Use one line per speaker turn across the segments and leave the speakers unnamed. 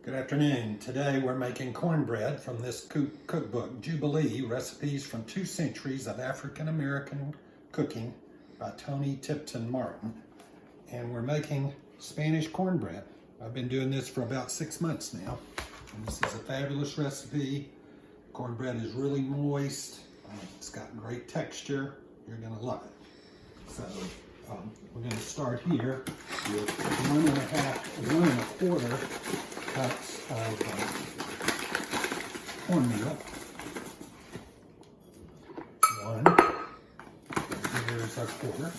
Good afternoon. Today we're making cornbread from this cookbook, Jubilee, Recipes from 2 Centuries of African American Cooking by Toni Tipton-Martin. And we're making Spanish cornbread. I've been doing this for about 6 months now. And this is a fabulous recipe. Cornbread is really moist. It's got great texture. You're gonna love it. So we're gonna start here with 1 1/4 cups of cornmeal. Here's our quarter.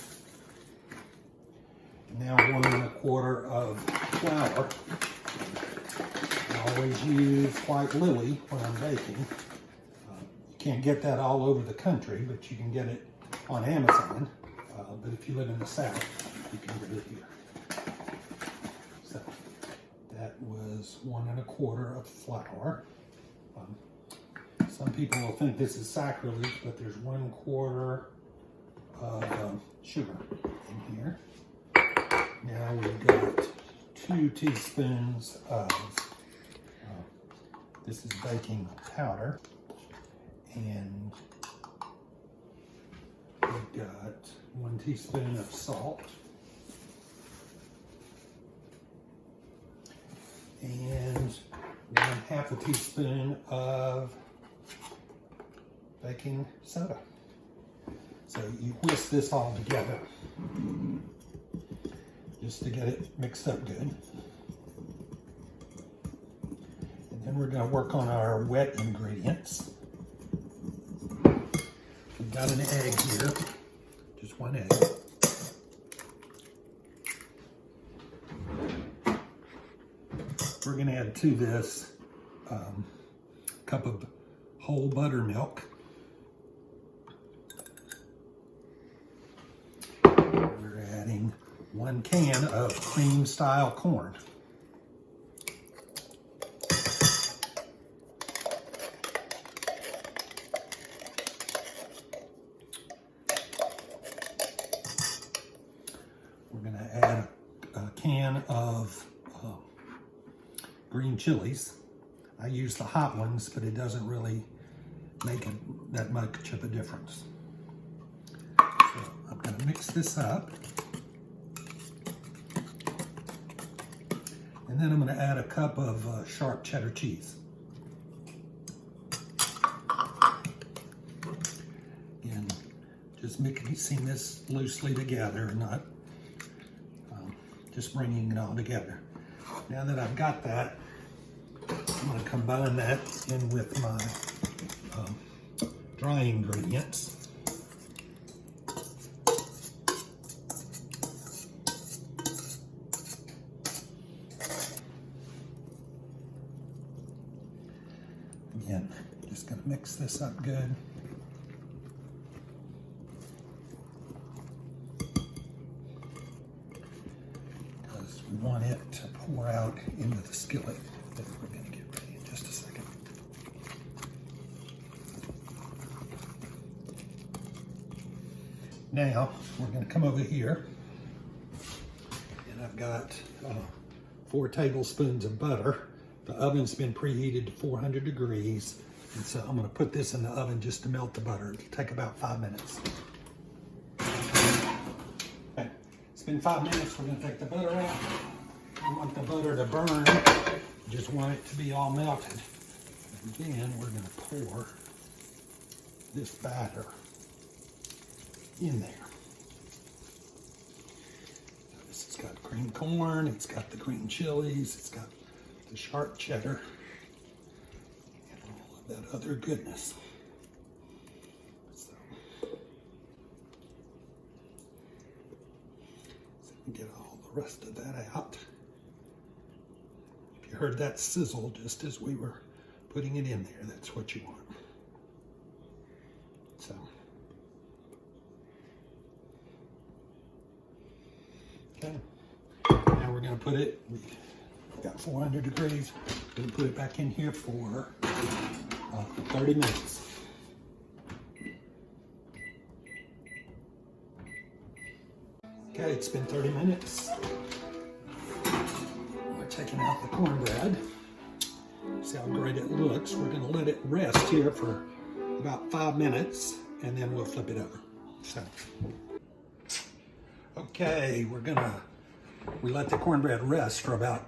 Now 1 1/4 of flour. I always use white lily when I'm baking. You can't get that all over the country, but you can get it on Amazon. But if you live in the South, you can get it here. So that was 1 1/4 of flour. Some people will think this is sacrilege, but there's 1/4 of sugar in here. Now we've got 2 teaspoons of this is baking powder, and we've got 1 teaspoon of salt, and 1/2 teaspoon of baking soda. So you whisk this all together just to get it mixed up good. And then we're going to work on our wet ingredients. We've got an egg here, just 1 egg. We're going to add to this a cup of whole buttermilk. We're adding 1 can of cream style corn. We're going to add a can of green chilies. I use the hot ones, but it doesn't really make that much of a difference. So I'm going to mix this up. And then I'm going to add a cup of sharp cheddar cheese. Again, just mixing this loosely together, not just bringing it all together. Now that I've got that, I'm going to combine that in with my dry ingredients. Again, just going to mix this up good. Because we want it to pour out into the skillet that we're going to get ready in just a second. Now, we're going to come over here, and I've got 4 tablespoons of butter. The oven's been preheated to 400 degrees, and so I'm going to put this in the oven just to melt the butter. It'll take about 5 minutes. Okay, it's been 5 minutes. We're going to take the butter out. We want the butter to burn. You just want it to be all melted. And then we're going to pour this batter in there. So this has got green corn, it's got the green chilies, it's got the sharp cheddar, and all of that other goodness. So we get all the rest of that out. If you heard that sizzle just as we were putting it in there, that's what you want. So okay, now we're going to put it, we've got 400 degrees, we're going to put it back in here for 30 minutes. Okay, it's been 30 minutes. We're taking out the cornbread. See how great it looks. We're going to let it rest here for about 5 minutes, and then we'll flip it over. So, okay, we let the cornbread rest for about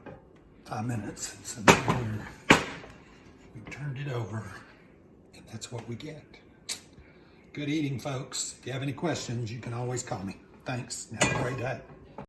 5 minutes. So now we turned it over, and that's what we get. Good eating, folks. If you have any questions, you can always call me. Thanks, and have a great day.